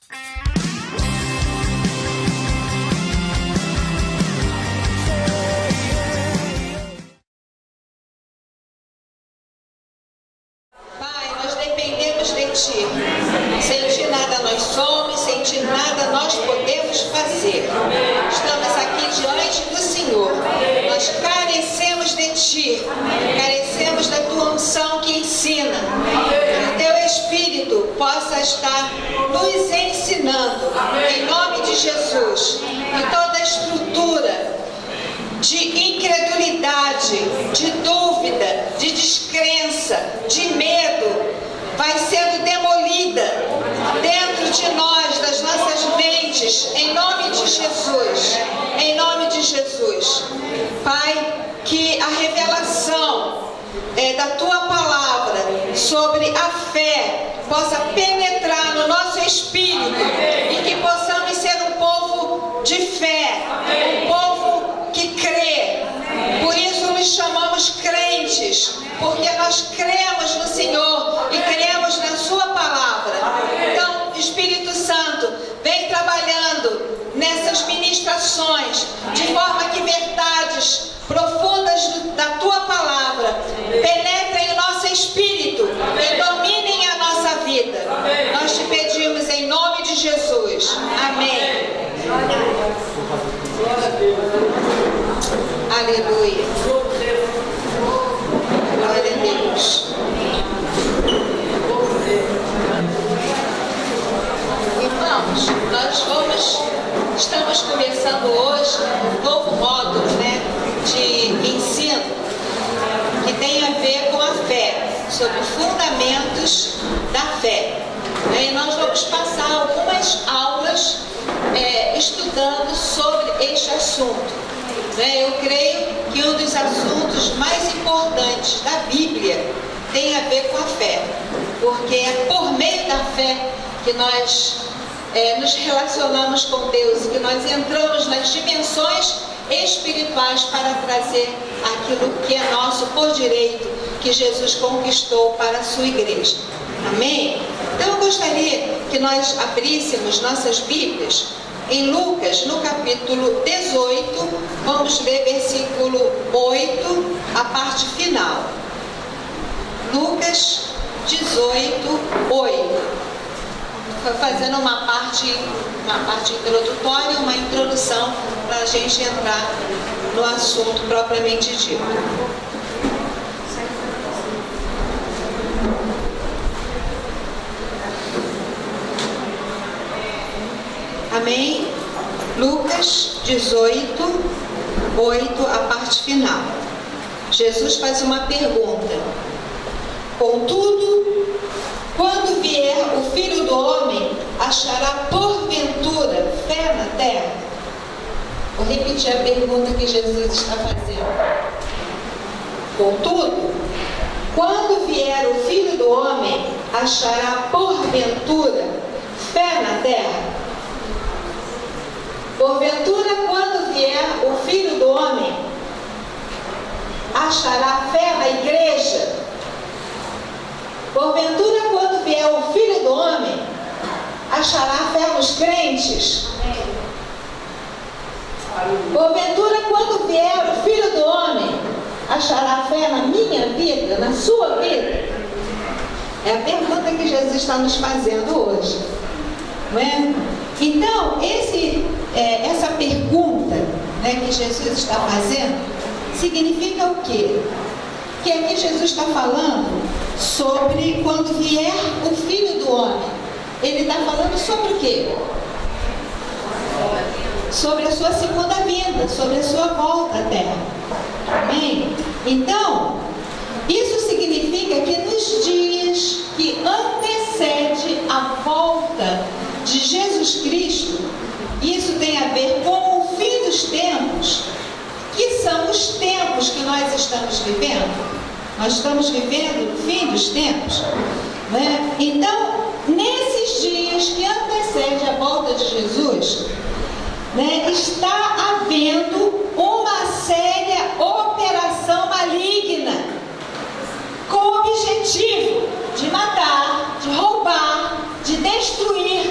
Pai, nós dependemos de Ti. Sem Ti nada nós somos, sem Ti nada nós podemos fazer. Estamos aqui diante do Senhor. Nós carecemos de Ti. Carecemos da Tua unção que ensina. Que o Teu Espírito possa estar nos ensinando. Em nome de Jesus. Que toda estrutura de incredulidade, de dúvida, de descrença, de medo, vai sendo demolida dentro de nós, das nossas mentes, em nome de Jesus. Em nome de Jesus. Pai, que a revelação da Tua palavra sobre a fé possa penetrar no nosso espírito e que possamos ser um povo de fé, um povo que crê. Por isso nos chamamos crentes, porque nós cremos no Senhor e cremos na Sua palavra. Então, Espírito Santo, vem trabalhando nessas ministrações, de forma que verdades profundas da Tua palavra penetrem o nosso espírito e dominem a nossa vida. Nós te pedimos em nome de Jesus. Amém. Aleluia. Glória a Deus. Irmãos, estamos começando hoje um novo módulo, de ensino que tem a ver com a fé, sobre fundamentos da fé. E nós vamos passar algumas aulas estudando sobre este assunto. Eu creio que um dos assuntos mais importantes da Bíblia tem a ver com a fé, porque é por meio da fé que nós nos relacionamos com Deus, que nós entramos nas dimensões espirituais para trazer aquilo que é nosso por direito, que Jesus conquistou para a sua igreja. Amém? Então eu gostaria que nós abríssemos nossas Bíblias em Lucas, no capítulo 18, vamos ler versículo 8, a parte final. Lucas 18, 8. Fazendo uma parte introdutória, uma introdução para a gente entrar no assunto propriamente dito. Amém? Lucas 18, 8, a parte final. Jesus faz uma pergunta. Contudo, quando vier o Filho do Homem, achará porventura fé na terra? Vou repetir a pergunta que Jesus está fazendo. Contudo, quando vier o Filho do Homem, achará porventura fé na terra? Porventura, quando vier o Filho do Homem, achará fé na igreja? Porventura, quando vier o Filho do Homem, achará fé nos crentes? Porventura, quando vier o Filho do Homem, achará fé na minha vida, na sua vida? É a pergunta que Jesus está nos fazendo hoje. Não é? Então, essa pergunta que Jesus está fazendo, significa o quê? Que aqui Jesus está falando sobre quando vier o Filho do Homem. Ele está falando sobre o quê? Sobre a sua segunda vinda, sobre a sua volta à terra. Amém? Então, isso significa que nos dias que antecede a volta de Jesus Cristo, isso tem a ver com o fim dos tempos, que são os tempos que nós estamos vivendo. Nós estamos vivendo o fim dos tempos, né? Então, nesses dias que antecede a volta de Jesus, né, está havendo uma séria operação maligna, com o objetivo de matar, de roubar, de destruir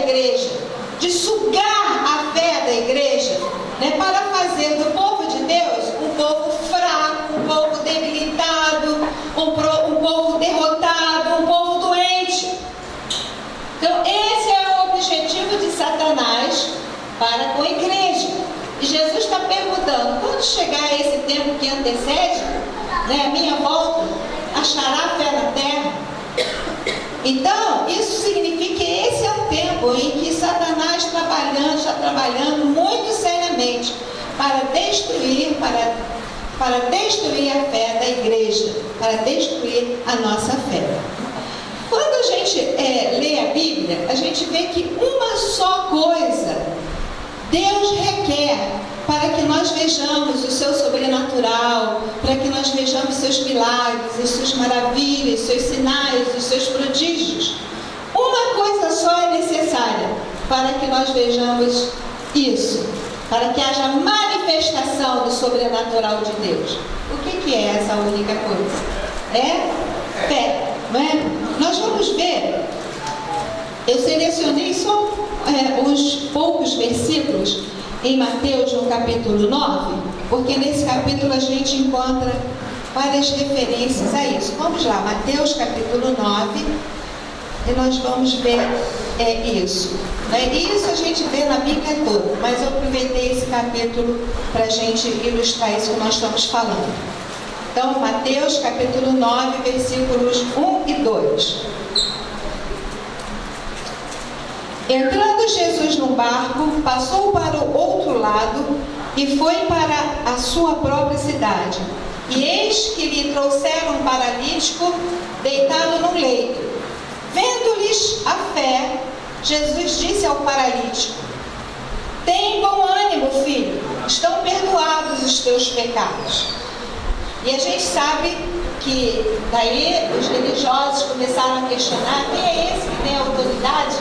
igreja, de sugar a fé da igreja, né, para fazer do povo de Deus um povo fraco, um povo debilitado, um povo derrotado, um povo doente. Então esse é o objetivo de Satanás para com a igreja. E Jesus está perguntando: quando chegar esse tempo que antecede, né, a minha volta, achará fé na terra? Então, isso significa que esse é o tempo em que Satanás está trabalhando muito seriamente para destruir a fé da igreja, para destruir a nossa fé. Quando a gente lê a Bíblia, a gente vê que uma só coisa Deus requer para que nós vejamos o seu sobrenatural, para que nós vejamos seus milagres, as suas maravilhas, seus sinais, os seus prodígios. Uma coisa só é necessária para que nós vejamos isso, para que haja manifestação do sobrenatural de Deus. O que é essa única coisa? É fé, não é? Nós vamos ver, eu selecionei só uns poucos versículos em Mateus, no capítulo 9, porque nesse capítulo a gente encontra várias referências a isso. Vamos lá, Mateus capítulo 9, e nós vamos ver isso. Isso a gente vê na Bíblia toda, mas eu aproveitei esse capítulo para a gente ilustrar isso que nós estamos falando. Então, Mateus capítulo 9, versículos 1 e 2. Entrando Jesus num barco, passou para o outro lado e foi para a sua própria cidade. E eis que lhe trouxeram um paralítico deitado num leito. Vendo-lhes a fé, Jesus disse ao paralítico: tem bom ânimo, filho, estão perdoados os teus pecados. E a gente sabe que daí os religiosos começaram a questionar: quem é esse que tem autoridade,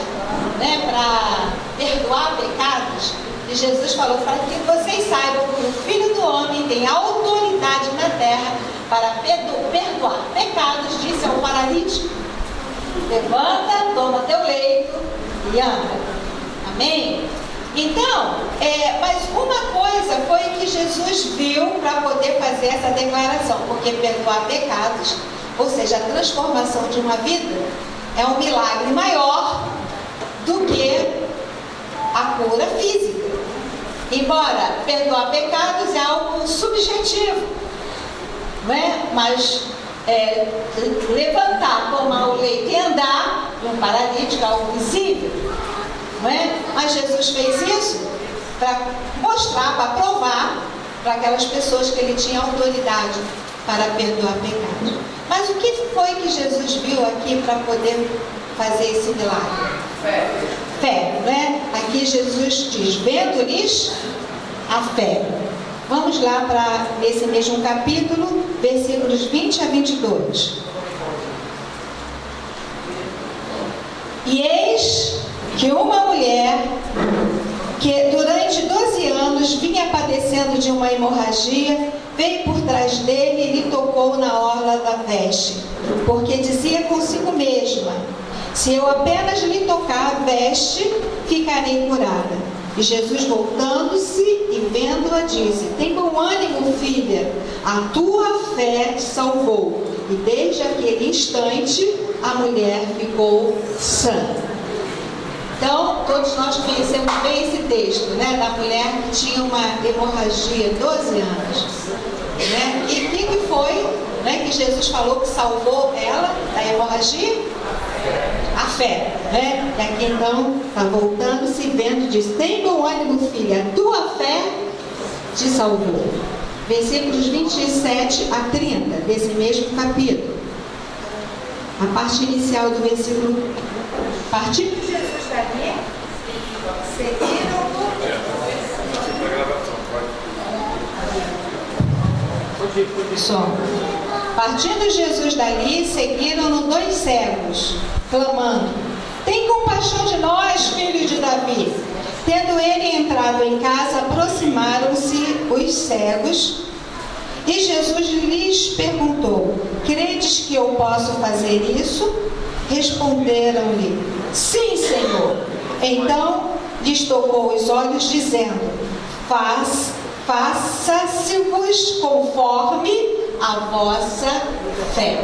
né, para perdoar pecados? E Jesus falou: para que vocês saibam que o Filho do Homem tem autoridade na terra para perdoar pecados, disse ao paralítico: levanta, toma teu leito e anda. Amém? Então, mas uma coisa foi que Jesus viu para poder fazer essa declaração, porque perdoar pecados, ou seja, a transformação de uma vida, é um milagre maior do que a cura física. Embora perdoar pecados é algo subjetivo, não é? Mas levantar, tomar o leito e andar de um paralítico é algo visível, não é? Mas Jesus fez isso para mostrar, para provar para aquelas pessoas que ele tinha autoridade para perdoar pecados. Mas o que foi que Jesus viu aqui para poder fazer esse milagre? Fé, né? Aqui Jesus diz: vendo-lhes a fé. Vamos lá para esse mesmo capítulo, versículos 20 a 22. E eis que uma mulher que durante 12 anos vinha padecendo de uma hemorragia, veio por trás dele e lhe tocou na orla da veste, porque dizia consigo mesma: se eu apenas lhe tocar a veste, ficarei curada. E Jesus, voltando-se e vendo-a, disse: tem bom ânimo, filha, a tua fé te salvou. E desde aquele instante, a mulher ficou sã. Então, todos nós conhecemos bem esse texto, né? Da mulher que tinha uma hemorragia, 12 anos. Né? E o que foi, né, que Jesus falou que salvou ela da hemorragia? A fé, né? E aqui então, está voltando-se e vendo, diz: tem bom ânimo, filha, a tua fé te salvou. Versículos 27 a 30, desse mesmo capítulo. A parte inicial do versículo. Partindo de Jesus dali, seguiram-no. Partindo Jesus dali, seguiram-no 2 cegos, clamando: tem compaixão de nós, filho de Davi. Tendo ele entrado em casa, aproximaram-se os cegos, e Jesus lhes perguntou: credes que eu posso fazer isso? Responderam-lhe: sim, Senhor. Então lhes tocou os olhos, dizendo: faça-se-vos conforme a vossa fé.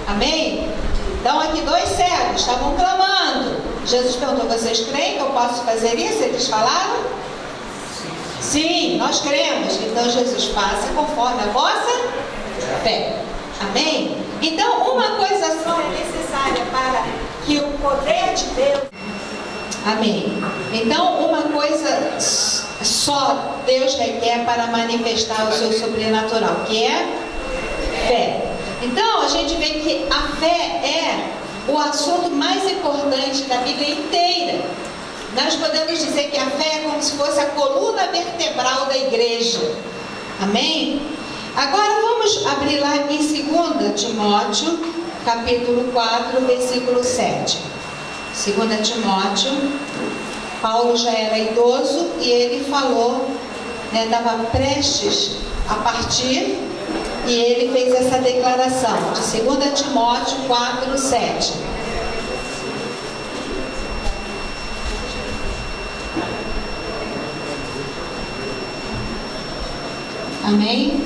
Amém? Então aqui 2 cegos estavam clamando. Jesus perguntou: vocês creem que eu posso fazer isso? Eles falaram: sim, nós cremos. Então Jesus: faça conforme a vossa fé. Amém? Então uma coisa só é necessária para que o poder de Deus... Amém. Então uma coisa só Deus requer para manifestar o seu sobrenatural, que é fé. Então a gente vê que a fé é o assunto mais importante da Bíblia inteira. Nós podemos dizer que a fé é como se fosse a coluna vertebral da igreja. Amém? Agora vamos abrir lá em 2 Timóteo, capítulo 4, versículo 7. 2 Timóteo, Paulo já era idoso e ele falou, estava prestes a partir, e ele fez essa declaração de 2 Timóteo 4, 7. Amém?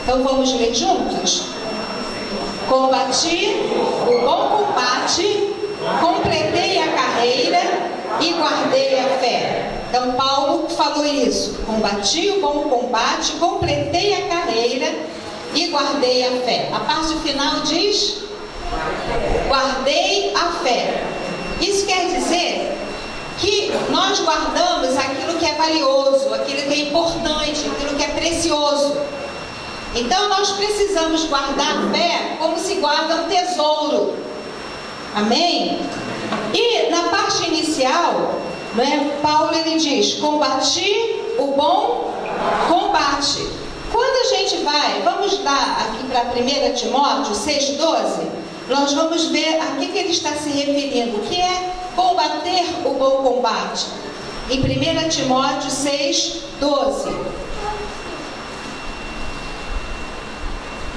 Então vamos ler juntos? Combati o bom combate, completei a carreira e guardei a fé. Então Paulo falou isso: combati o bom combate, completei a carreira e guardei a fé. A parte final diz: guardei a fé. Isso quer dizer que nós guardamos aquilo que é valioso, aquilo que é importante, aquilo que é precioso. Então nós precisamos guardar a fé como se guarda um tesouro. Amém? E na parte inicial, Paulo ele diz: combati o bom combate. Quando a gente vai, vamos dar aqui para 1 Timóteo 6,12, nós vamos ver a que ele está se referindo, que é combater o bom combate. Em 1 Timóteo 6,12.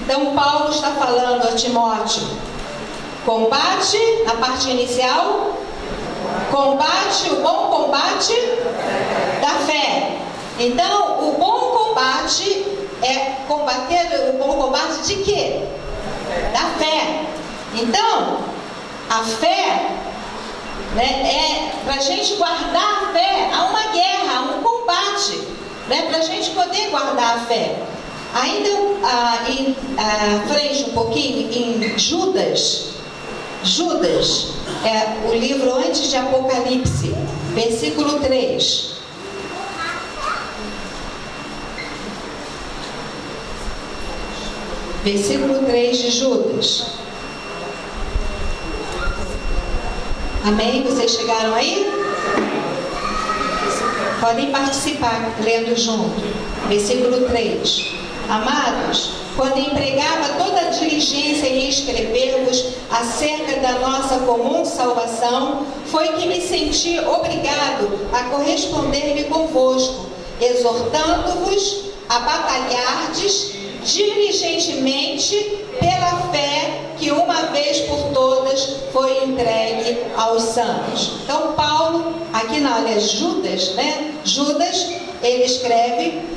Então Paulo está falando a Timóteo: combate, na parte inicial, combate o bom combate da fé. Então, o bom combate é combater o bom combate de quê? Da fé. Então, a fé, é para a gente guardar a fé, há uma guerra, há um combate, para a gente poder guardar a fé. Ainda em frente um pouquinho, em Judas é o livro antes de Apocalipse, versículo 3. Versículo 3 de Judas. Amém? Vocês chegaram aí? Podem participar lendo junto. Versículo 3. Amados, quando empregava toda a diligência em escrever-vos acerca da nossa comum salvação, foi que me senti obrigado a corresponder-me convosco, exortando-vos a batalhardes diligentemente pela fé que uma vez por todas foi entregue aos santos. Então Paulo, aqui na olha Judas, Judas, ele escreve,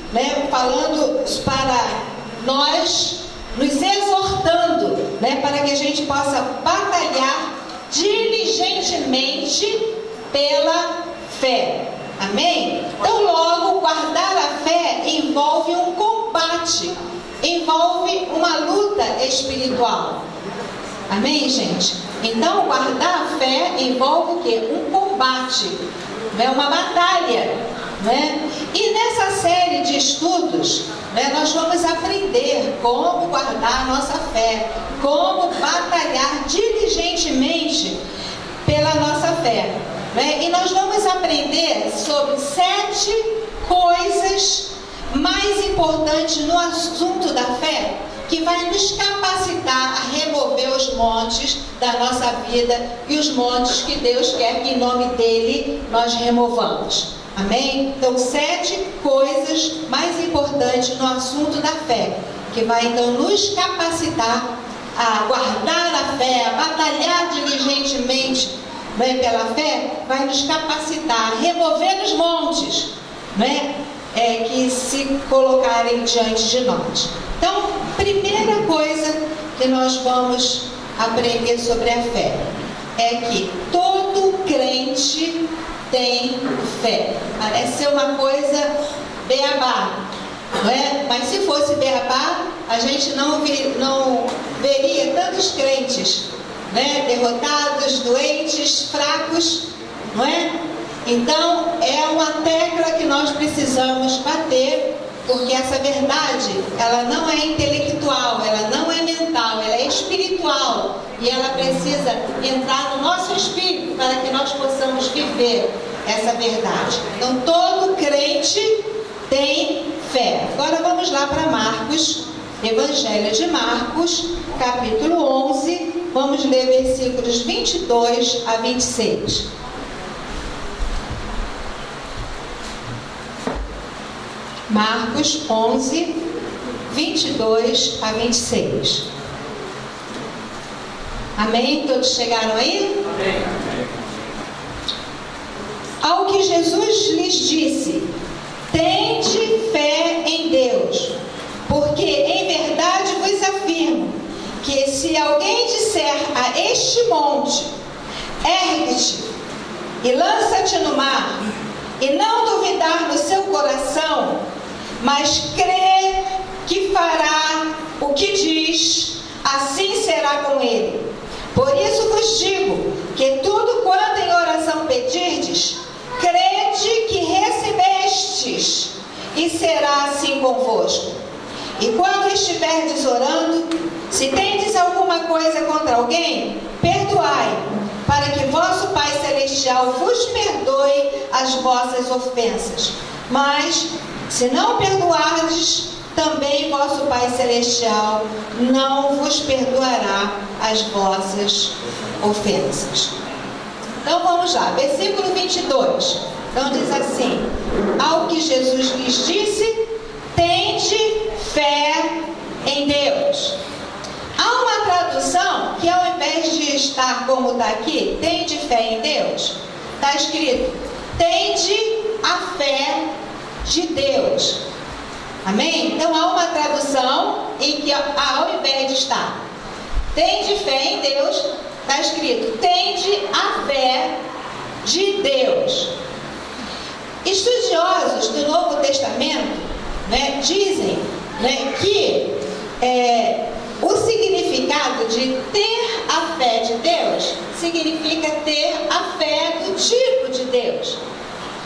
falando para nós, nos exortando, para que a gente possa batalhar diligentemente pela fé. Amém? Então logo, guardar a fé envolve um combate, envolve uma luta espiritual. Amém, gente? Então guardar a fé envolve o quê? Um combate, uma batalha. E nessa série de estudos, nós vamos aprender como guardar a nossa fé, como batalhar diligentemente pela nossa fé. E nós vamos aprender sobre 7 coisas mais importantes no assunto da fé, que vai nos capacitar a remover os montes da nossa vida e os montes que Deus quer que em nome dele nós removamos. Amém? Então 7 coisas mais importantes no assunto da fé, que vai então nos capacitar a guardar a fé, a batalhar diligentemente diligentemente, né, pela fé, vai nos capacitar a remover os montes, né, que se colocarem diante de nós. Então, primeira coisa que nós vamos aprender sobre a fé é que todo crente tem fé. Parece ser uma coisa beabá, não é? Mas se fosse beabá, a gente não veria tantos crentes, né, derrotados, doentes, fracos, não é? Então, é uma tecla que nós precisamos bater, porque essa verdade, ela não é intelectual, ela não é mental, ela é espiritual. E ela precisa entrar no nosso espírito para que nós possamos viver essa verdade. Então, todo crente tem fé. Agora vamos lá para Marcos, Evangelho de Marcos, capítulo 11. Vamos ler versículos 22 a 26. Marcos 11, 22 a 26. Amém? Todos chegaram aí? Amém. Ao que Jesus lhes disse: tende fé em Deus, porque em verdade vos afirmo que se alguém disser a este monte: ergue-te e lança-te no mar, e não duvidar no seu coração, mas crer que fará o que diz, assim será com ele. Por isso vos digo que tudo quanto em oração pedirdes, crede que recebestes, e será assim convosco. E quando estiverdes orando, se tendes alguma coisa contra alguém, perdoai, para que vosso Pai Celestial vos perdoe as vossas ofensas. Mas, se não perdoardes, também vosso Pai Celestial não vos perdoará as vossas ofensas. Então vamos lá, versículo 22. Então diz assim: ao que Jesus lhes disse, tende fé em Deus. Há uma tradução que, ao invés de estar como está aqui, tende fé em Deus, está escrito: tende a fé de Deus. Amém? Então há uma tradução em que, ao invés de estar tende fé em Deus, está escrito: tende a fé de Deus. Estudiosos do Novo Testamento, né, dizem, né, que o significado de ter a fé de Deus significa ter a fé do tipo de Deus.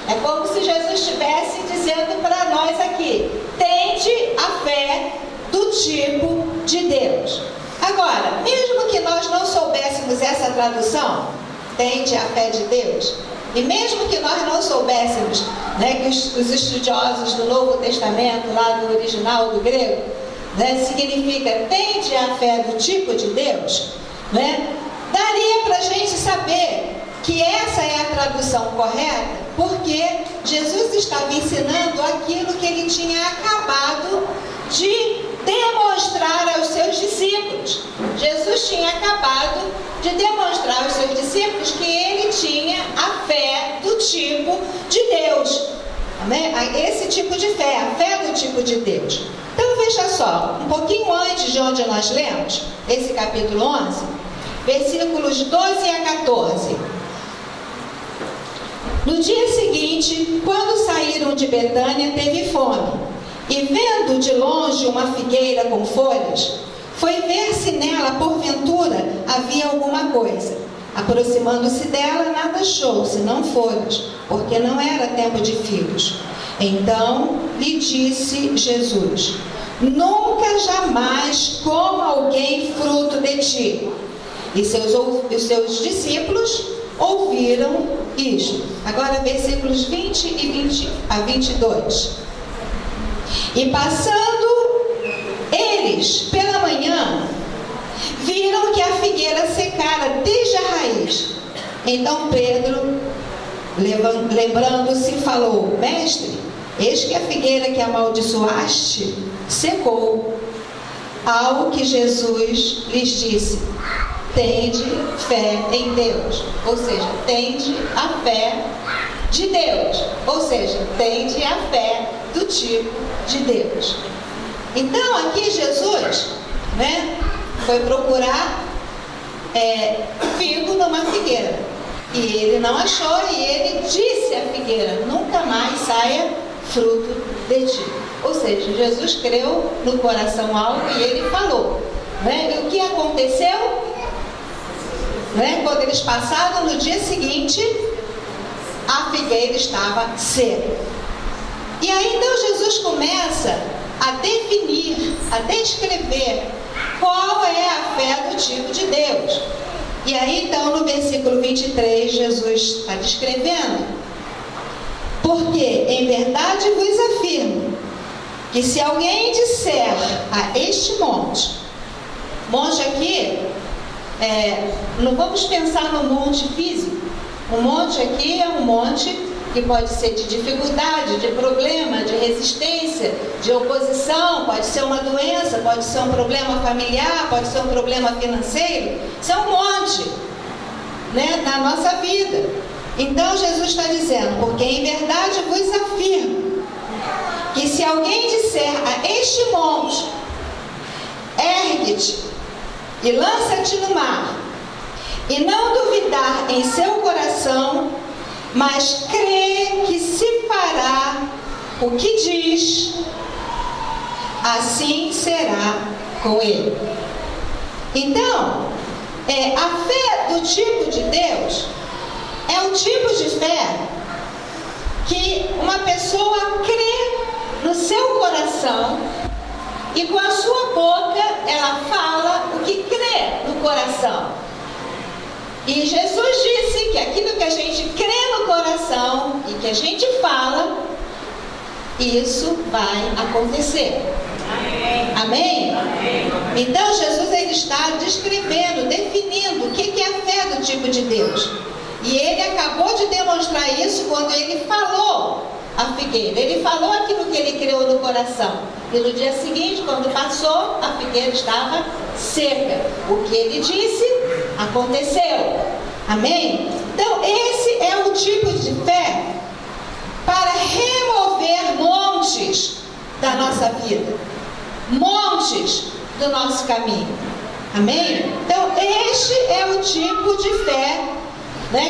É como se Jesus estivesse dizendo para nós aqui: tende a fé do tipo de Deus. Agora, mesmo que nós não soubéssemos essa tradução, tende a fé de Deus, e mesmo que nós não soubéssemos, né, que os estudiosos do Novo Testamento, lá do original do grego, né, significa tende a fé do tipo de Deus, né, daria para a gente saber que essa é a tradução correta, porque Jesus estava ensinando aquilo que ele tinha acabado de demonstrar aos seus discípulos. Jesus tinha acabado de demonstrar aos seus discípulos que ele tinha a fé do tipo de Deus, né? Esse tipo de fé, a fé do tipo de Deus. Então veja só, um pouquinho antes de onde nós lemos, esse capítulo 11, versículos 12 a 14. No dia seguinte, quando saíram de Betânia, teve fome. E vendo de longe uma figueira com folhas, foi ver se nela, porventura, havia alguma coisa. Aproximando-se dela, nada achou, senão folhas, porque não era tempo de figos. Então lhe disse Jesus: nunca jamais coma alguém fruto de ti. E os seus discípulos ouviram isto. Agora versículos 20 e 22. E passando eles pela manhã, viram que a figueira secara desde a raiz. Então Pedro, lembrando-se, falou: mestre, eis que a figueira que amaldiçoaste secou. Ao que Jesus lhes disse: tende fé em Deus. Ou seja, tende a fé de Deus. Ou seja, tende a fé do tipo de Deus. Então, aqui Jesus, foi procurar figo numa figueira. E ele não achou, e ele disse à figueira: nunca mais saia fruto de ti. Ou seja, Jesus creu no coração algo e ele falou. E o que aconteceu? Quando eles passaram no dia seguinte, a figueira estava seca. E aí então Jesus começa a definir, a descrever qual é a fé do tipo de Deus. E aí então no versículo 23 Jesus está descrevendo: porque em verdade vos afirmo que se alguém disser a este monte aqui, não vamos pensar no monte físico. O monte aqui é um monte que pode ser de dificuldade, de problema, de resistência, de oposição, pode ser uma doença, pode ser um problema familiar, pode ser um problema financeiro. Isso é um monte, na nossa vida. Então Jesus está dizendo: porque em verdade vos afirmo que se alguém disser a este monte, ergue-te e lança-te no mar, e não duvidar em seu coração, mas crê que se fará o que diz, assim será com ele. Então, a fé do tipo de Deus é o tipo de fé que uma pessoa crê no seu coração e com a sua boca ela fala o que crê no coração. E Jesus disse que aquilo que a gente crê no coração e que a gente fala, isso vai acontecer. Amém? Então Jesus ele está descrevendo, definindo o que é a fé do tipo de Deus. E ele acabou de demonstrar isso quando ele falou a figueira. Ele falou aquilo que ele criou no coração. E no dia seguinte, quando passou, a figueira estava seca. O que ele disse, aconteceu. Amém? Então, esse é o tipo de fé para remover montes da nossa vida. Montes do nosso caminho. Amém? Então, este é o tipo de fé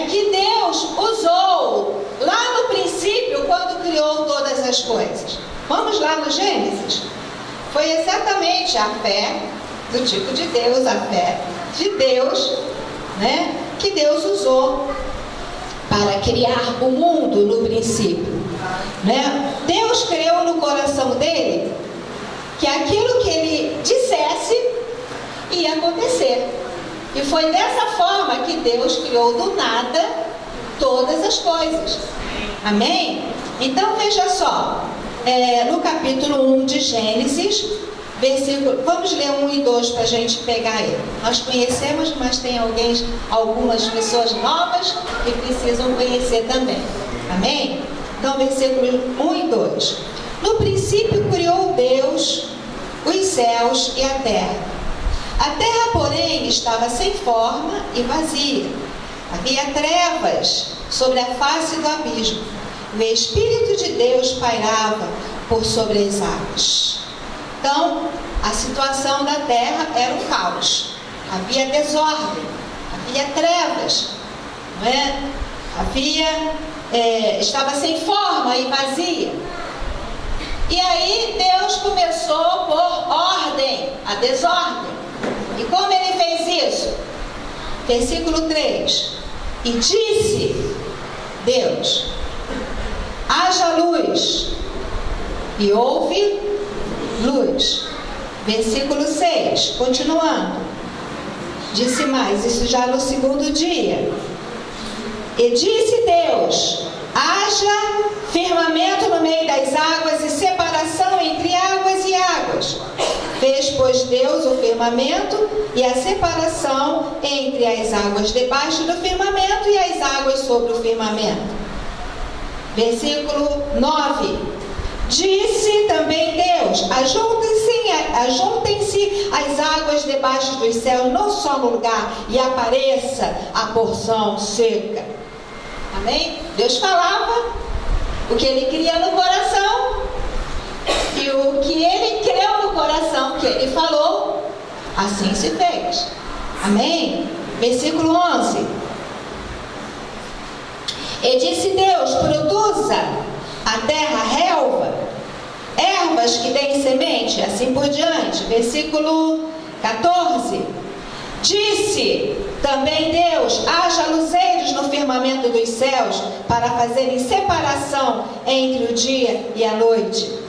que Deus usou lá no princípio, quando criou todas as coisas. Vamos lá no Gênesis. Foi exatamente a fé do tipo de Deus, a fé de Deus, que Deus usou para criar o mundo no princípio. Deus criou no coração dele que aquilo que ele dissesse ia acontecer. E foi dessa forma que Deus criou do nada todas as coisas. Amém? Então veja só, no capítulo 1 de Gênesis, vamos ler 1 e 2 para a gente pegar ele. Nós conhecemos, mas tem algumas pessoas novas que precisam conhecer também. Amém? Então versículos 1 e 2. No princípio criou Deus os céus e a terra. A terra, porém, estava sem forma e vazia. Havia trevas sobre a face do abismo. O Espírito de Deus pairava por sobre as águas. Então, a situação da terra era um caos. Havia desordem, havia trevas, estava sem forma e vazia. E aí Deus começou a pôr ordem, a desordem. E como ele fez isso? Versículo 3. E disse Deus: haja luz, e houve luz. Versículo 6, continuando. Disse mais, isso já no segundo dia. E disse Deus: haja firmamento no meio das águas e separação entre águas e águas. Fez, pois, Deus o firmamento e a separação entre as águas debaixo do firmamento e as águas sobre o firmamento. Versículo 9. Disse também Deus: ajuntem-se em Juntem-se as águas debaixo dos céus, não só no lugar, e apareça a porção seca. Amém? Deus falava o que ele queria no coração, e o que ele creu no coração, que ele falou, assim se fez. Amém? Versículo 11. E disse Deus: produza a terra relva, ervas que deem semente, assim por diante. Versículo 14. Disse também Deus: haja luzeiros no firmamento dos céus, para fazerem separação entre o dia e a noite.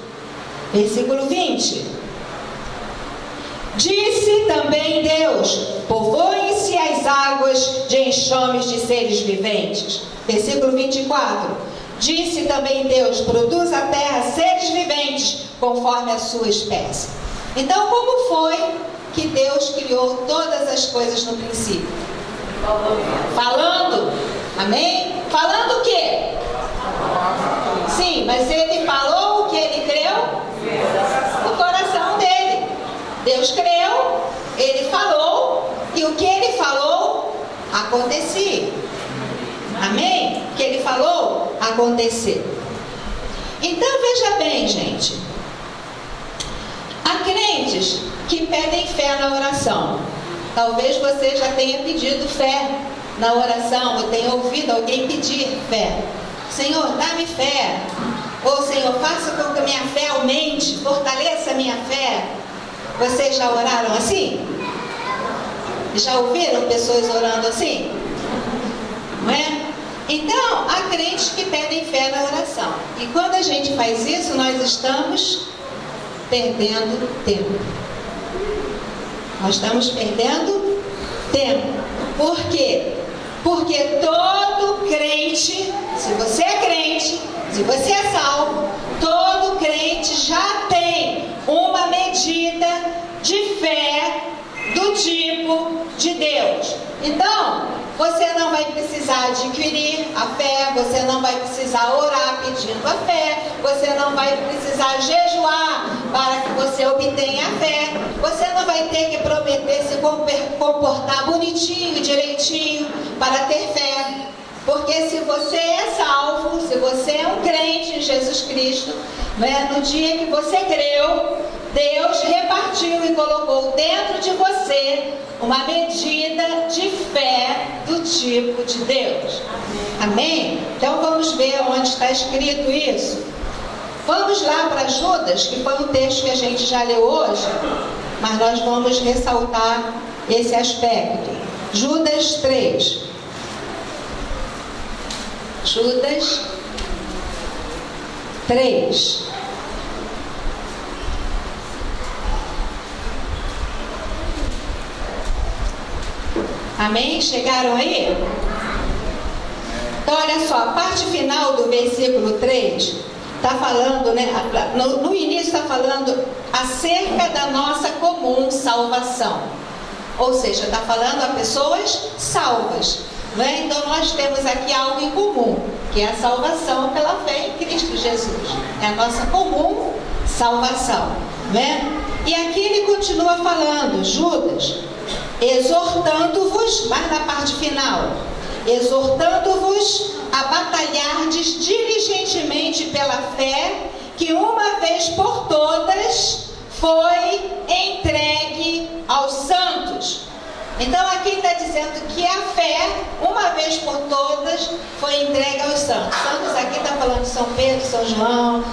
Versículo 20. Disse também Deus: povoem-se as águas de enxames de seres viventes. Versículo 24. Disse também Deus: produza a terra seres viventes conforme a sua espécie. Então, como foi que Deus criou todas as coisas no princípio? Falando. Amém? Falando o quê? Sim, mas ele falou o que ele creu no coração dele. Deus creu, ele falou, e o que ele falou acontecia. Amém? O que ele falou aconteceu. Então veja bem, gente, há crentes que pedem fé na oração. Talvez você já tenha pedido fé na oração, ou tenha ouvido alguém pedir fé. Senhor, dá-me fé. Ou Senhor, faça com que a minha fé aumente, fortaleça a minha fé. Vocês já oraram assim? Já ouviram pessoas orando assim? Não é? Então, há crentes que pedem fé na oração. E quando a gente faz isso, nós estamos perdendo tempo. Nós estamos perdendo tempo. Por quê? Porque todo crente, se você é crente, se você é salvo, todo crente já tem uma medida de fé do tipo de Deus. Então, você não vai precisar adquirir a fé, você não vai precisar orar pedindo a fé, você não vai precisar jejuar para que você obtenha a fé, você não vai ter que prometer se comportar bonitinho e direitinho para ter fé. Porque se você é salvo, se você é um crente em Jesus Cristo, né, no dia que você creu, Deus repartiu e colocou dentro de você uma medida de fé do tipo de Deus. Amém? Então vamos ver onde está escrito isso. Vamos lá para Judas, que foi um texto que a gente já leu hoje, mas nós vamos ressaltar esse aspecto. Judas 3. Judas 3. Amém? Chegaram aí? Então, olha só, a parte final do versículo 3 está falando, né? No início está falando acerca da nossa comum salvação. Ou seja, está falando a pessoas salvas. Né? Então nós temos aqui algo em comum, que é a salvação pela fé em Cristo Jesus. É a nossa comum salvação. Né? E aqui ele continua falando, Judas, exortando-vos, mas na parte final, exortando-vos a batalhardes diligentemente pela fé, que uma vez por todas foi entregue aos santos. Então aqui está dizendo que a fé, uma vez por todas, foi entregue aos santos. Santos aqui está falando de São Pedro, São João,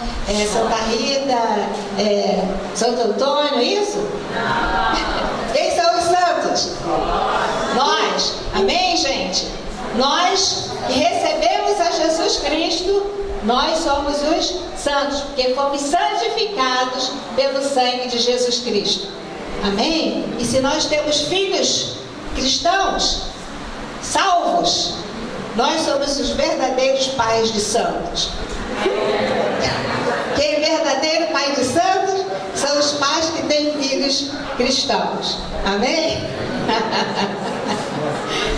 Santa Rita, Santo Antônio, isso? Quem são os santos? Nós. Amém, gente? Nós que recebemos a Jesus Cristo, nós somos os santos, porque fomos santificados pelo sangue de Jesus Cristo. Amém? E se nós temos filhos cristãos, salvos, nós somos os verdadeiros pais de santos. Quem é verdadeiro pai de santos são os pais que têm filhos cristãos. Amém?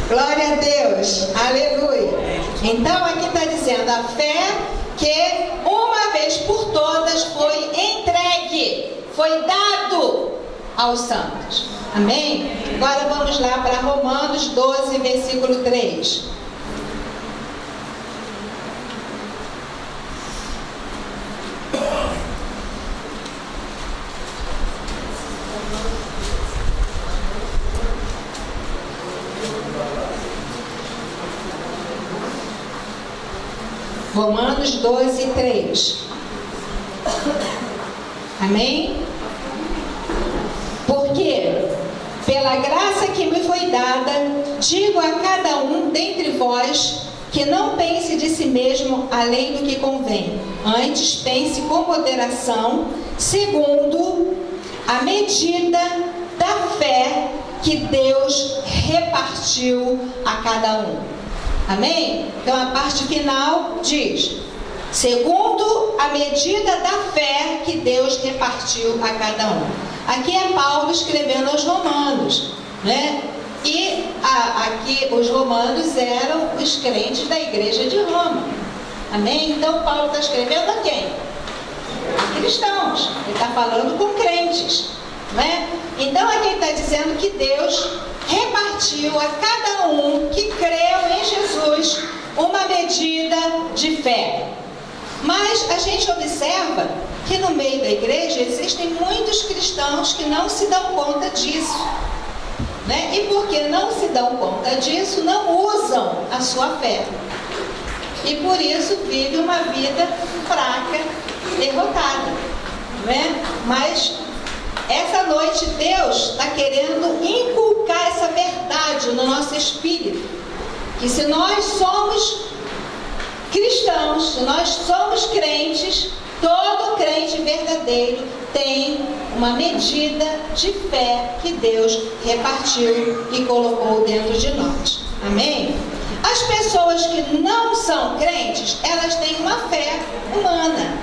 Glória a Deus. Aleluia. Então aqui está dizendo a fé que uma vez por todas foi entregue foi dado aos santos. Amém? Agora vamos lá para Romanos 12, versículo 3. Romanos 12, 3. Amém? Porque, pela graça que me foi dada, digo a cada um dentre vós que não pense de si mesmo além do que convém. Antes pense com moderação, segundo a medida da fé que Deus repartiu a cada um. Amém? Então a parte final diz: segundo a medida da fé que Deus repartiu a cada um. Aqui é Paulo escrevendo aos romanos, né? E aqui os romanos eram os crentes da igreja de Roma. Amém? Então Paulo está escrevendo a quem? A cristãos. Ele está falando com crentes, né? Então aqui ele está dizendo que Deus repartiu a cada um que creu em Jesus uma medida de fé. Mas a gente observa que no meio da igreja existem muitos cristãos que não se dão conta disso, né? E porque não se dão conta disso, não usam a sua fé. E por isso vive uma vida fraca, derrotada, né? Mas essa noite Deus está querendo inculcar essa verdade no nosso espírito, que se nós somos cristãos, se nós somos crentes, todo crente verdadeiro tem uma medida de fé que Deus repartiu e colocou dentro de nós. Amém? As pessoas que não são crentes, elas têm uma fé humana,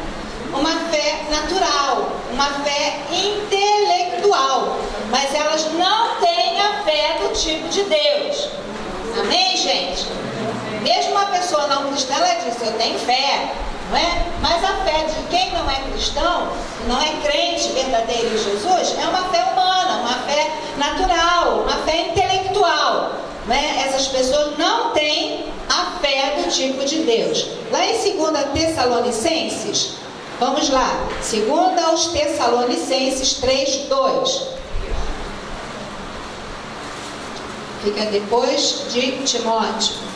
uma fé natural, uma fé intelectual, mas elas não têm a fé do tipo de Deus. Amém, gente? Mesmo uma pessoa não cristã, ela diz: eu tenho fé, não é? Mas a fé de quem não é cristão, não é crente verdadeiro em Jesus, é uma fé humana, uma fé natural, uma fé intelectual, né? Essas pessoas não têm a fé do tipo de Deus. Lá em 2 Tessalonicenses, vamos lá, 2 aos Tessalonicenses 3:2. Fica depois de Timóteo.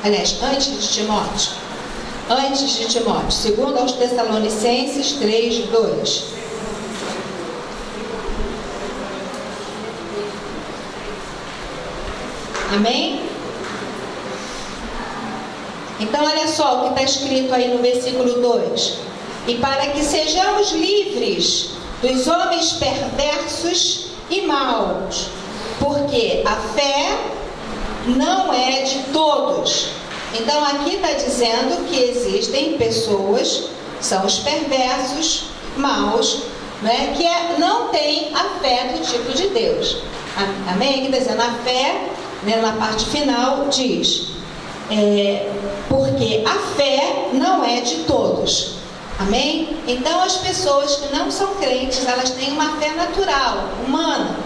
Aliás, antes de Timóteo. Antes de Timóteo. 2 aos Tessalonicenses 3:2. Amém? Então, olha só o que está escrito aí no versículo 2. E para que sejamos livres dos homens perversos e maus, porque a fé não é de todos. Então aqui está dizendo que existem pessoas, são os perversos, maus, né, que não têm a fé do tipo de Deus. Amém? Aqui está dizendo a fé, né, na parte final diz, porque a fé não é de todos. Amém? Então as pessoas que não são crentes, elas têm uma fé natural, humana,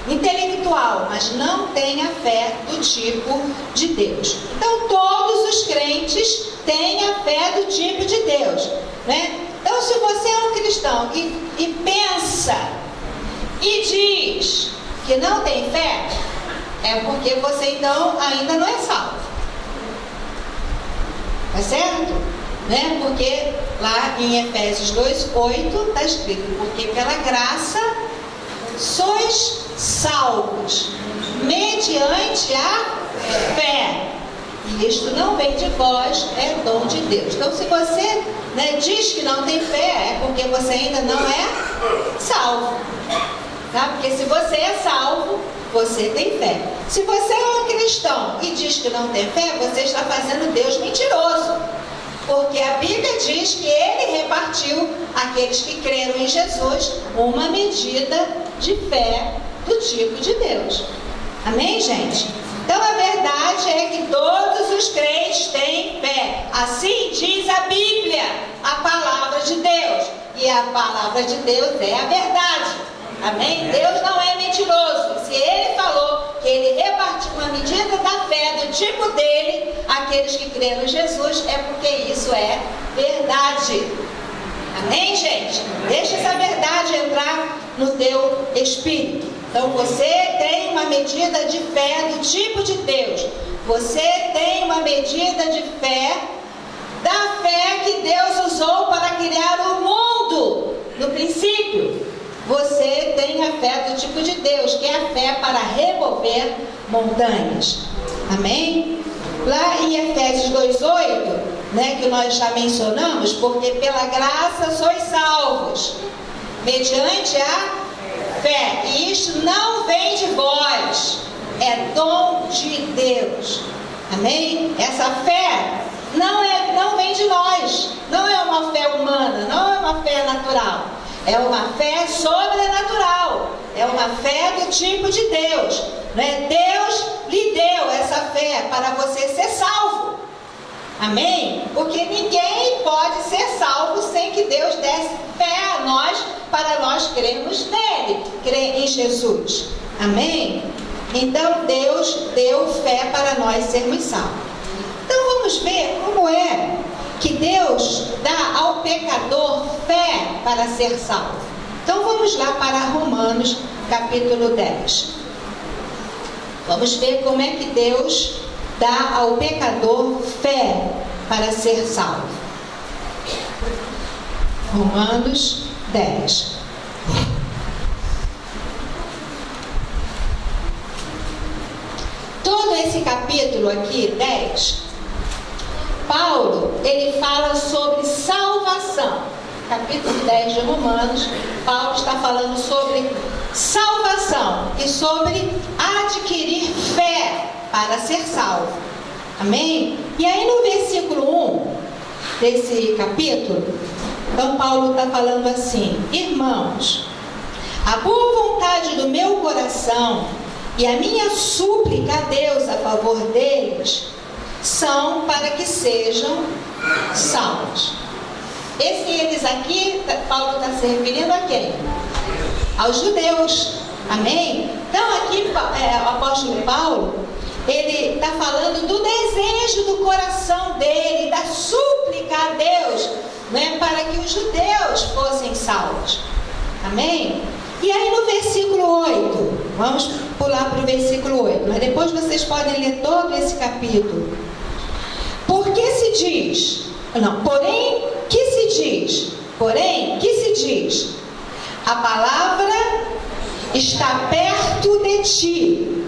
intelectual, mas não têm a fé do tipo de Deus. Então todos os crentes têm a fé do tipo de Deus, né? Então se você é um cristão e pensa e diz que não tem fé, é porque você então ainda não é salvo. Tá certo? Né? Porque lá em Efésios 2:8 está escrito: porque pela graça sois salvos mediante a fé, e isto não vem de vós, é dom de Deus. Então se você, né, diz que não tem fé, é porque você ainda não é salvo, tá? Porque se você é salvo, você tem fé. Se você é um cristão e diz que não tem fé, você está fazendo Deus mentiroso, porque a Bíblia diz que Ele repartiu àqueles que creram em Jesus uma medida de fé do tipo de Deus. Amém, gente? Então a verdade é que todos os crentes têm fé. Assim diz a Bíblia, a palavra de Deus. E a palavra de Deus é a verdade. Amém? Deus não é mentiroso. Se Ele falou que Ele repartiu uma medida da fé do tipo dele, aqueles que creram em Jesus, é porque isso é verdade. Amém, gente? Deixa essa verdade entrar no teu espírito. Então você tem uma medida de fé do tipo de Deus. Você tem uma medida de fé da fé que Deus usou para criar o mundo no princípio. Você tem a fé do tipo de Deus, que é a fé para remover montanhas. Amém? Lá em Efésios 2:8, que nós já mencionamos, porque pela graça sois salvos, mediante a fé. E isto não vem de vós, é dom de Deus. Amém? Essa fé não vem de nós, não é uma fé humana, não é uma fé natural. É uma fé sobrenatural. É uma fé do tipo de Deus. Deus lhe deu essa fé para você ser salvo. Amém? Porque ninguém pode ser salvo sem que Deus desse fé a nós, para nós crermos nele, crer em Jesus. Amém? Então Deus deu fé para nós sermos salvos. Então vamos ver como é que Deus dá ao pecador fé para ser salvo. Então vamos lá para Romanos capítulo 10. Vamos ver como é que Deus dá ao pecador fé para ser salvo. Romanos 10. Todo esse capítulo aqui, 10, Paulo, ele fala sobre salvação. Capítulo 10 de Romanos, Paulo está falando sobre salvação e sobre adquirir fé para ser salvo. Amém? E aí no versículo 1 desse capítulo, então Paulo está falando assim: irmãos, a boa vontade do meu coração e a minha súplica a Deus a favor deles são para que sejam salvos. Eles aqui, Paulo está se referindo a quem? Aos judeus. Amém? Então aqui o apóstolo Paulo, ele está falando do desejo do coração dele, da súplica a Deus, para que os judeus fossem salvos. Amém? E aí no versículo 8, vamos pular para o versículo 8, mas depois vocês podem ler todo esse capítulo. Porque se diz, porém, que se diz, a palavra está perto de ti,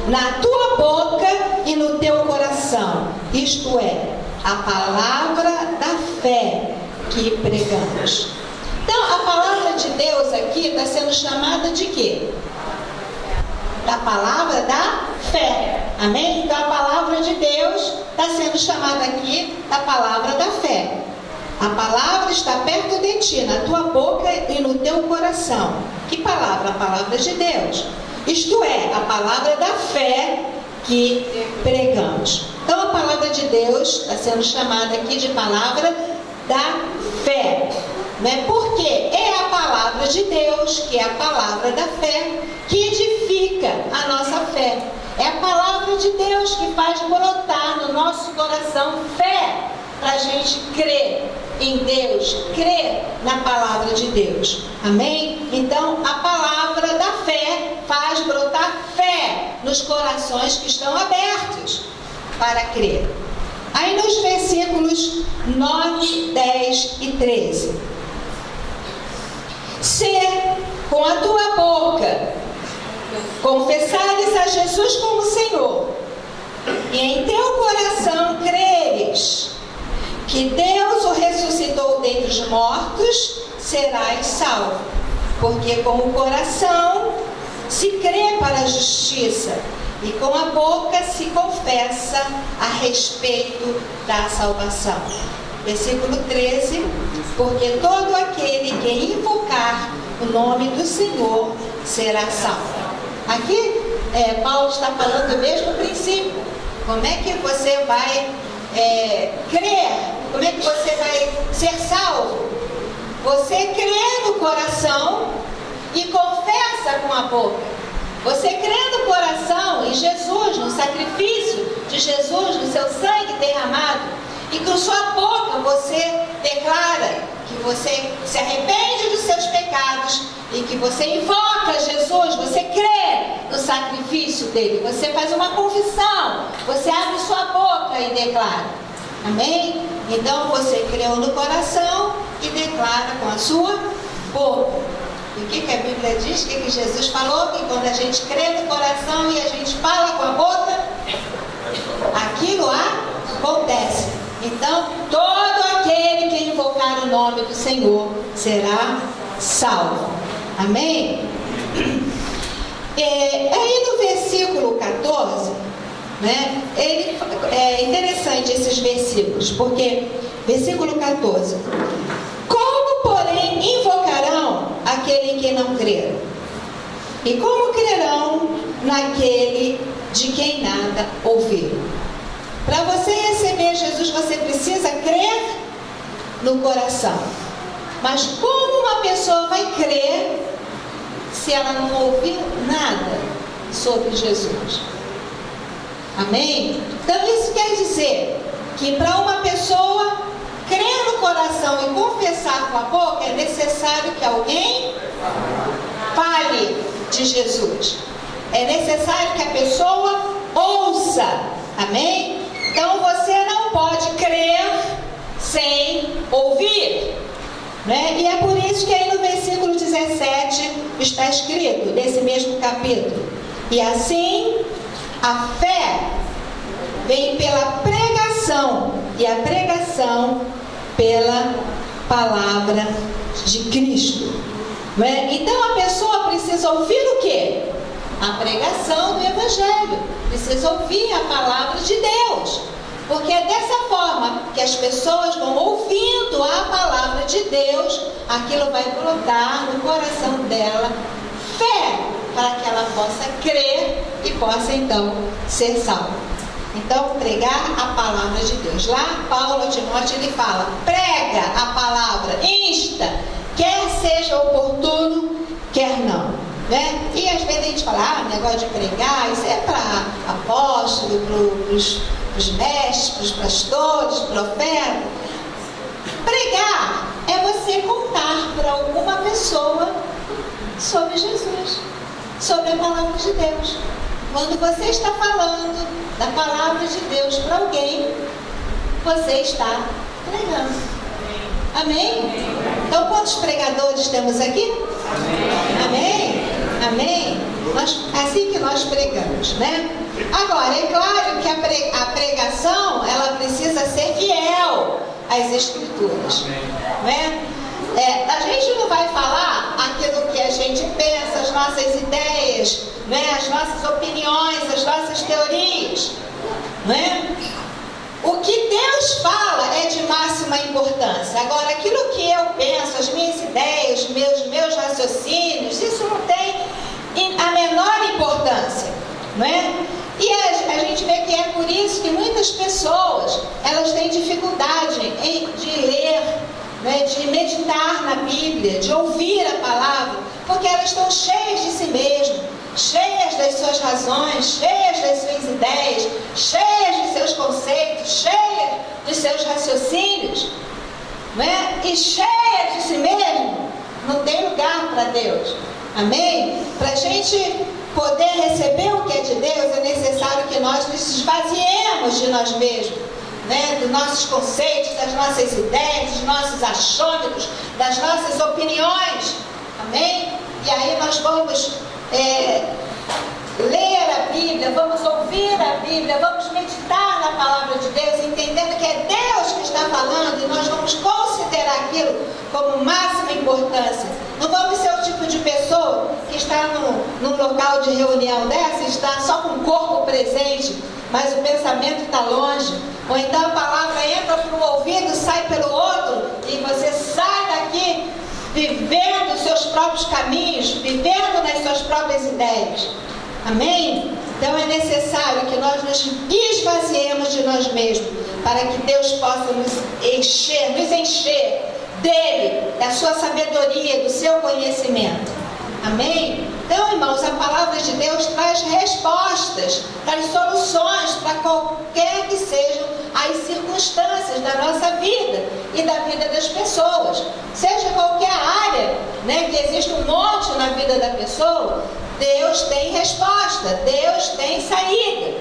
na tua boca e no teu coração, isto é, a palavra da fé que pregamos. Então, a palavra de Deus aqui está sendo chamada de quê? Da palavra da fé. Amém? Então, a palavra de Deus está sendo chamada aqui da palavra da fé. A palavra está perto de ti, na tua boca e no teu coração. Que palavra? A palavra de Deus. Isto é, a palavra da fé que pregamos. Então, a palavra de Deus está sendo chamada aqui de palavra da fé. Porque é a palavra de Deus, que é a palavra da fé, que edifica a nossa fé. É a palavra de Deus que faz brotar no nosso coração fé, para a gente crer em Deus, crer na palavra de Deus. Amém? Então, a palavra da fé faz brotar fé nos corações que estão abertos para crer. Aí nos versículos 9, 10 e 13. Se com a tua boca confessares a Jesus como Senhor, e em teu coração creres que Deus o ressuscitou dentre os mortos, serás salvo. Porque com o coração se crê para a justiça, e com a boca se confessa a respeito da salvação. Versículo 13, porque todo aquele que invocar o nome do Senhor será salvo. Aqui, Paulo está falando do mesmo princípio. Como é que você vai crer? Como é que você vai ser salvo? você crê no coração e confessa com a boca. Você crê no coração em Jesus, no sacrifício de Jesus, no seu sangue derramado, e com sua boca você declara que você se arrepende dos seus pecados e que você invoca Jesus, você crê no sacrifício dele, você faz uma confissão, você abre sua boca e declara. Amém? Então você creu no coração e declara com a sua boca. E o que a Bíblia diz? O que Jesus falou? Que quando a gente crê no coração e a gente fala com a boca, aquilo acontece. Então, todo aquele que invocar o nome do Senhor será salvo. Amém? Aí no versículo 14, né, é interessante esses versículos, porque versículo 14: como, porém, invocarão aquele que não crer? E como crerão naquele de quem nada ouviram? Para você receber Jesus, você precisa crer no coração. Mas como uma pessoa vai crer se ela não ouviu nada sobre Jesus? Amém? Então isso quer dizer que para uma pessoa crer no coração e confessar com a boca, é necessário que alguém fale de Jesus. É necessário que a pessoa ouça. Amém? Então você não pode crer sem ouvir, né? E é por isso que aí no versículo 17 está escrito, nesse mesmo capítulo: e assim a fé vem pela pregação, e a pregação pela palavra de Cristo, né? Então a pessoa precisa ouvir o quê? A pregação do Evangelho, precisa ouvir a palavra de Deus, porque é dessa forma que as pessoas vão ouvindo a palavra de Deus, aquilo vai brotar no coração dela fé, para que ela possa crer e possa então ser salva. Então, pregar a palavra de Deus. Lá, Paulo a Timóteo, ele fala: prega a palavra, insta, quer seja oportuno, quer não. Né? E às vezes a gente fala, negócio de pregar, isso é para apóstolo, para os mestres, para os pastores, profetas. Pregar é você contar para alguma pessoa sobre Jesus, sobre a palavra de Deus. Quando você está falando da palavra de Deus para alguém, você está pregando. Amém? Então, quantos pregadores temos aqui? Amém? Amém? Assim que nós pregamos, né? Agora, é claro que a pregação, ela precisa ser fiel às Escrituras, né? A gente não vai falar aquilo que a gente pensa, as nossas ideias, né? As nossas opiniões, as nossas teorias, né? O que Deus fala é de máxima importância. Agora, aquilo que eu penso, as minhas ideias, meus raciocínios, isso não tem a menor importância, não é? E a gente vê que é por isso que muitas pessoas, elas têm dificuldade de ler, né, de meditar na Bíblia, de ouvir a palavra, porque elas estão cheias de si mesmas, cheias das suas razões, cheias das suas ideias, cheias de seus conceitos, cheias dos seus raciocínios, né? E cheias de si mesmo. Não tem lugar para Deus. Amém? Para a gente poder receber o que é de Deus, é necessário que nós nos esvaziemos de nós mesmos, né? Dos nossos conceitos, das nossas ideias, dos nossos achômetros, das nossas opiniões. Amém? E aí nós vamos ler a Bíblia, vamos ouvir a Bíblia, vamos meditar na palavra de Deus, entendendo que é Deus que está falando, e nós vamos considerar aquilo como máxima importância. Não vamos ser o tipo de pessoa que está num local de reunião dessa, está só com o corpo presente, mas o pensamento está longe. Ou então a palavra entra para um ouvido, sai pelo outro, e você sai daqui vivendo os seus próprios caminhos, vivendo nas suas próprias ideias. Amém? Então é necessário que nós nos esvaziemos de nós mesmos, para que Deus possa nos encher dele, da sua sabedoria, do seu conhecimento. Amém? Então, irmãos, a palavra de Deus traz respostas, traz soluções para qualquer que sejam as circunstâncias da nossa vida e da vida das pessoas. Seja qualquer área, que existe um monte na vida da pessoa, Deus tem resposta, Deus tem saída.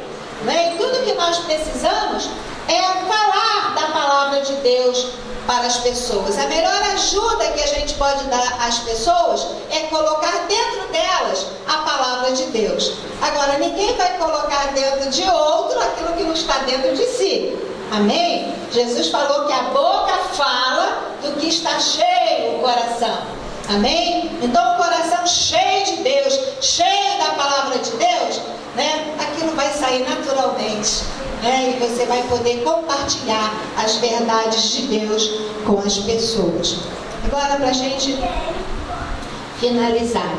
E tudo que nós precisamos é falar da palavra de Deus para as pessoas. A melhor ajuda que a gente pode dar às pessoas é colocar dentro delas a palavra de Deus. Agora, ninguém vai colocar dentro de outro aquilo que não está dentro de si. Amém? Jesus falou que a boca fala do que está cheio o coração. Amém? Então, o coração cheio de Deus, cheio da palavra de Deus, aquilo vai sair naturalmente. E você vai poder compartilhar as verdades de Deus com as pessoas. Agora, para a gente finalizar,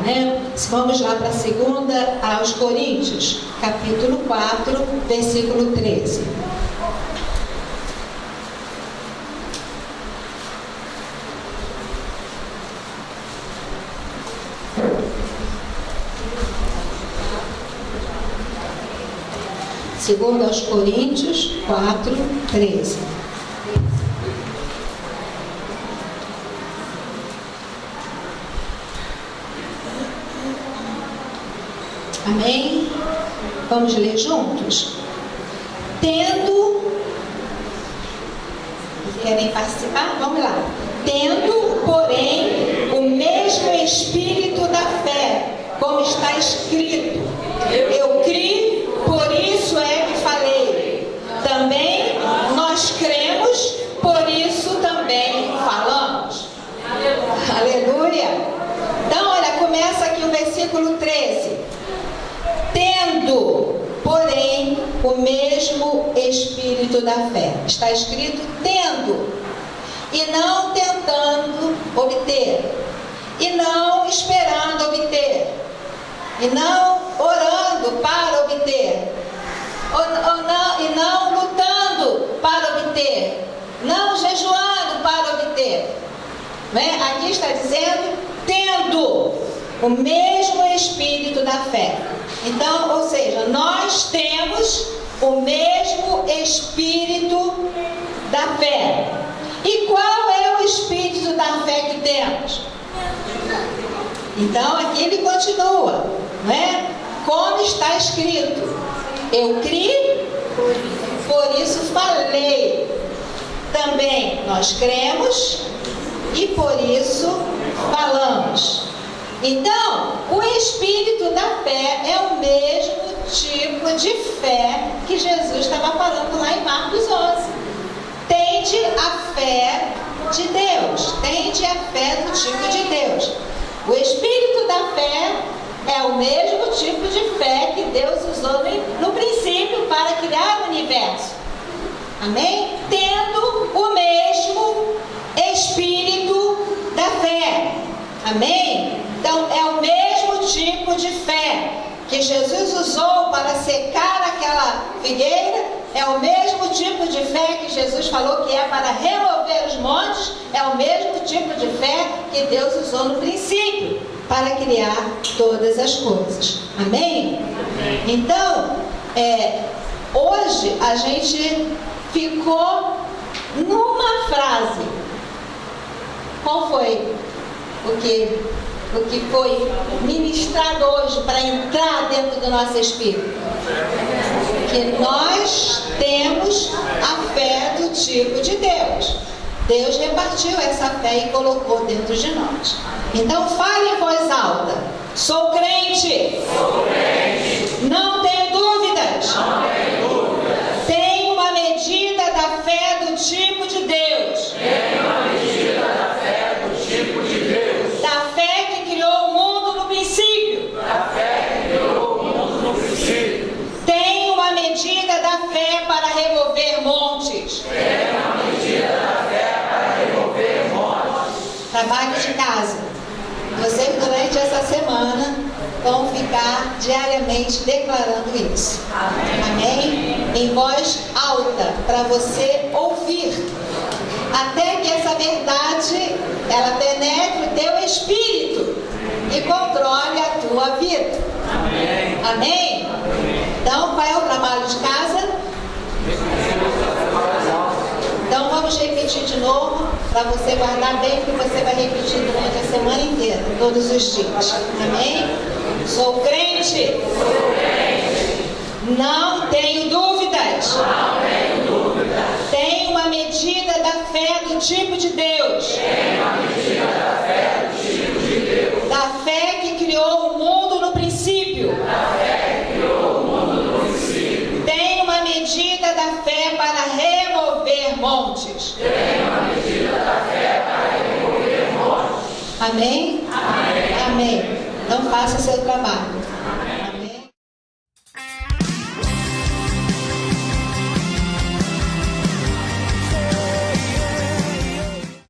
vamos lá para a 2 aos Coríntios, capítulo 4, versículo 13. Segundo aos Coríntios 4, 13. Amém? Vamos ler juntos? Querem participar? Vamos lá. Tendo, porém, o mesmo espírito da fé, como está escrito: eu criei, por isso é que falei. Também nós cremos, por isso também falamos. Aleluia! Então, olha, começa aqui o versículo 13. Tendo, porém, o mesmo espírito da fé. Está escrito tendo. E não tentando obter. E não esperando obter. E não orando para obter, e não lutando para obter, não jejuando para obter. Aqui está dizendo, tendo o mesmo espírito da fé. Então, ou seja, nós temos o mesmo espírito da fé. E qual é o espírito da fé que temos? Então, aqui ele continua, como está escrito: eu criei, por isso falei. Também nós cremos e por isso falamos. Então, o espírito da fé é o mesmo tipo de fé que Jesus estava falando lá em Marcos 11. Tende a fé de Deus, tende a fé do tipo de Deus. O espírito da fé é o mesmo tipo de fé que Deus usou no princípio para criar o universo. Amém? Tendo o mesmo espírito da fé. Amém? Então, é o mesmo tipo de fé que Jesus usou para secar aquela figueira. É o mesmo tipo de fé que Jesus falou que é para remover os montes. É o mesmo tipo de fé que Deus usou no princípio para criar todas as coisas. Amém? Então, hoje a gente ficou numa frase. Qual foi o que foi ministrado hoje para entrar dentro do nosso espírito? Que nós temos a fé do tipo de Deus. Deus repartiu essa fé e colocou dentro de nós. Então fale em voz alta: sou crente. Sou crente. Não tenho dúvidas. Não tenho dúvidas. Tenho uma medida da fé do tipo de Deus. Tenho uma medida da fé do tipo de Deus. Da fé que criou o mundo no princípio. Da fé que criou o mundo no princípio. Tenho uma medida da fé para remover montes. Tenho uma medida da fé para remover montes. Trabalho de casa. Vocês durante essa semana vão ficar diariamente declarando isso. Amém? Em voz alta, para você ouvir. até que essa verdade, ela penetre o teu espírito e controle a tua vida. Amém? Amém? Então, qual é o trabalho de casa? Então, vamos repetir de novo, para você guardar bem, que você vai repetir durante a semana inteira, todos os dias. Amém? Sou crente. Não tenho dúvidas. Tenho uma medida da fé do tipo de Deus. Da fé que criou o mundo no princípio. Tenho uma medida da fé para remover montes. Amém? Amém. Então faça o seu trabalho.